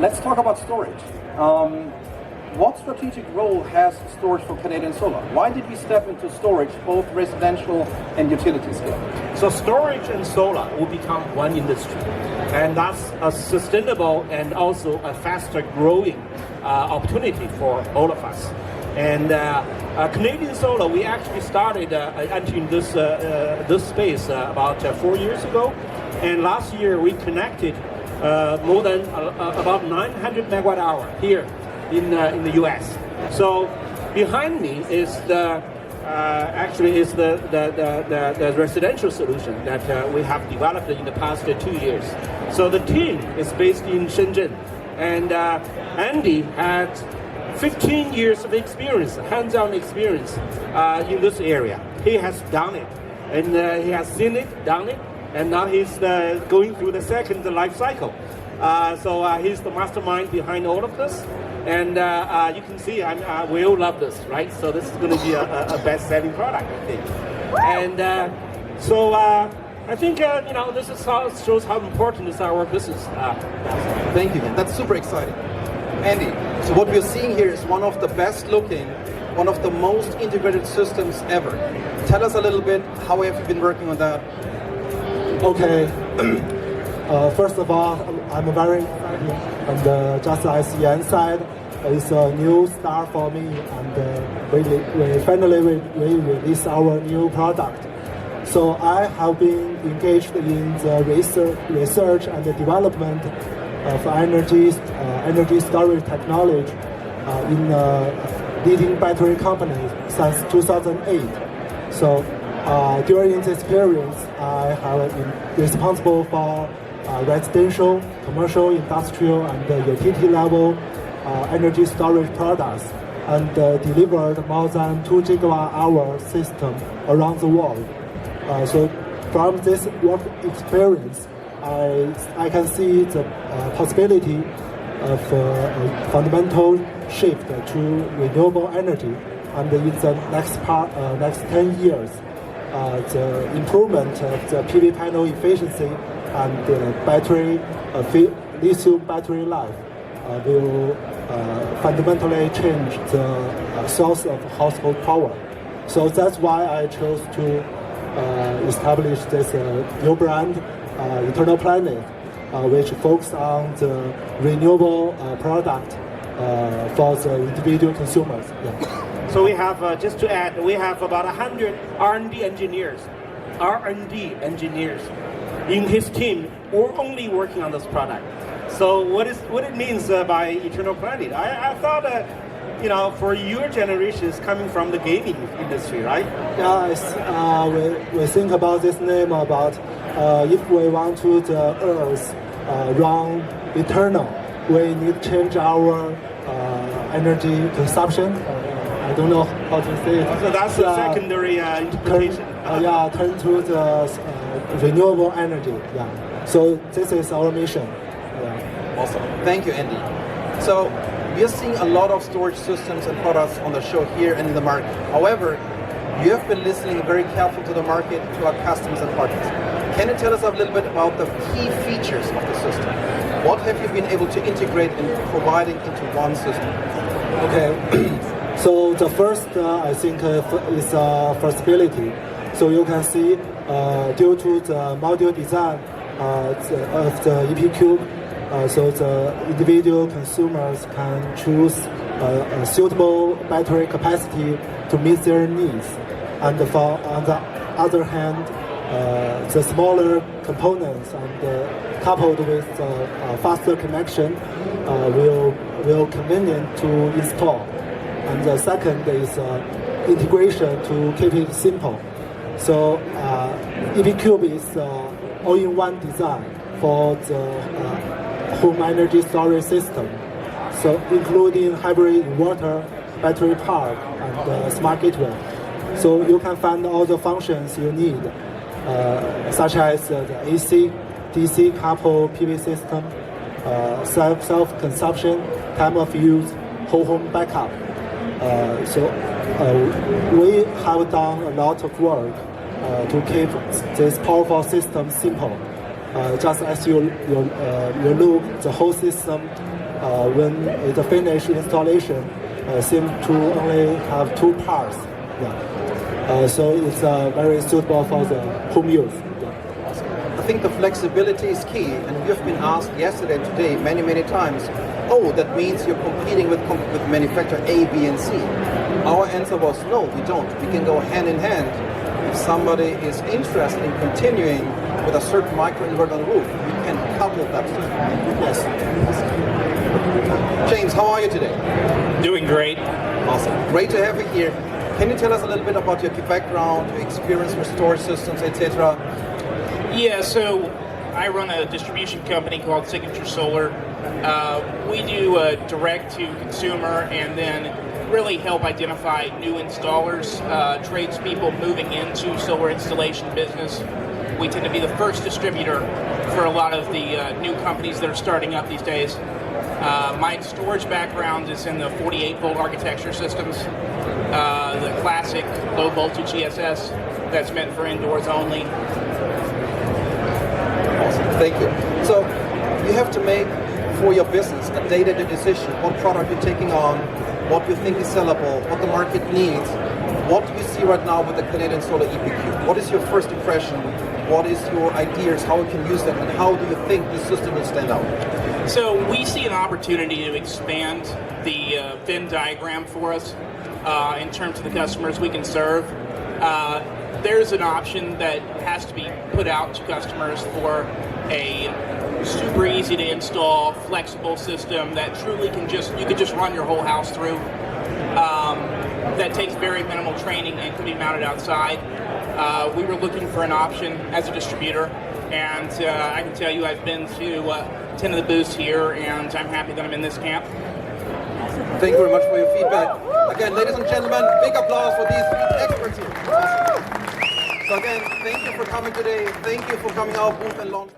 let's talk about storage. What strategic role has storage for Canadian Solar? Why did we step into storage, both residential and utility scale? So storage and solar will become one industry, and that's a sustainable and also a faster growing opportunity for all of us. And Canadian Solar, we actually started entering this space about 4 years ago, and last year we connected more than about 900 megawatt hour here in the U.S. So behind me is the residential solution that we have developed in the past 2 years. So the team is based in Shenzhen, and Andy had 15 years of experience, hands-on experience in this area. He has done it, and he has seen it, done it, and now he's going through the second life cycle. So he's the mastermind behind all of this. And you can see we all love this, right? So this is going to be a best-selling product, I think. And so I think this is shows how important is our business. Thank you, man. That's super exciting. Andy, so what we're seeing here is one of the best looking, one of the most integrated systems ever. Tell us a little bit, how have you been working on that? Okay. First of all, I'm very excited, and just as Yan said, it's a new start for me, and we finally release our new product. So I have been engaged in the research and the development of energy storage technology in leading battery companies since 2008. So during this period, I have been responsible for residential, commercial, industrial, and utility level energy storage products, and delivered more than 2 gigawatt-hour system around the world. So from this work experience, I can see the possibility of a fundamental shift to renewable energy, and in the next 10 years, the improvement of the PV panel efficiency and battery lithium battery life will fundamentally change the source of household power. So that's why I chose to establish this new brand, Eternalplanet, which focuses on the renewable product for the individual consumers. Yeah. So we have, just to add, we have about 100 R&D engineers in his team, we're only working on this product. So what it means by Eternalplanet? I thought, for your generation, it's coming from the gaming industry, right? Yes, we think about this name about if we want to the Earth run eternal, we need to change our energy consumption. I don't know how to say it. So that's the secondary interpretation. Turn to the renewable energy. Yeah. So this is our mission. Yeah. Awesome. Thank you, Andy. So we are seeing a lot of storage systems and products on the show here and in the market. However, you have been listening very carefully to the market, to our customers and partners. Can you tell us a little bit about the key features of the system? What have you been able to integrate in providing into one system? Okay. So the first, I think, is flexibility. So you can see, due to the module design of the epcube, so the individual consumers can choose a suitable battery capacity to meet their needs. And on the other hand, the smaller components and coupled with faster connection will convenient to install. And the second is integration to keep it simple. So epcube is all-in-one design for the home energy storage system. So including hybrid inverter, battery park, and smart gateway. So you can find all the functions you need, such as the AC, DC couple PV system, self-consumption, time of use, whole home backup. We have done a lot of work to keep this powerful system simple. Just as you look, the whole system when the finished installation seems to only have 2 parts. Yeah. So it's very suitable for the home use. I think the flexibility is key, and we have been asked yesterday and today many times, oh, that means you're competing with manufacturer A, B, and C. Our answer was no, we don't. We can go hand in hand. If somebody is interested in continuing with a certain microinverter on the roof, we can couple that. Yes. James, how are you today? Doing great. Awesome. Great to have you here. Can you tell us a little bit about your background, your experience with storage systems, etc.? Yeah, so I run a distribution company called Signature Solar. We do direct to consumer and then really help identify new installers, tradespeople moving into solar installation business. We tend to be the first distributor for a lot of the new companies that are starting up these days. My storage background is in the 48-volt architecture systems, the classic low-voltage ESS that's meant for indoors only. Awesome, thank you. So you have to make for your business a day-to-day decision, what product you're taking on, what you think is sellable, what the market needs. What do you see right now with the Canadian Solar epcube? What is your first impression? What is your ideas, how you can use that, and how do you think the system will stand out? So we see an opportunity to expand the Venn diagram for us in terms of the customers we can serve. There's an option that has to be put out to customers for a super easy to install, flexible system that truly you can just run your whole house through. That takes very minimal training and can be mounted outside. We were looking for an option as a distributor, and I can tell you I've been to 10 of the booths here, and I'm happy that I'm in this camp. Thank you very much for your feedback. Again, ladies and gentlemen, big applause for these experts here. Awesome. So again, thank you for coming today. Thank you for coming out booth and launch.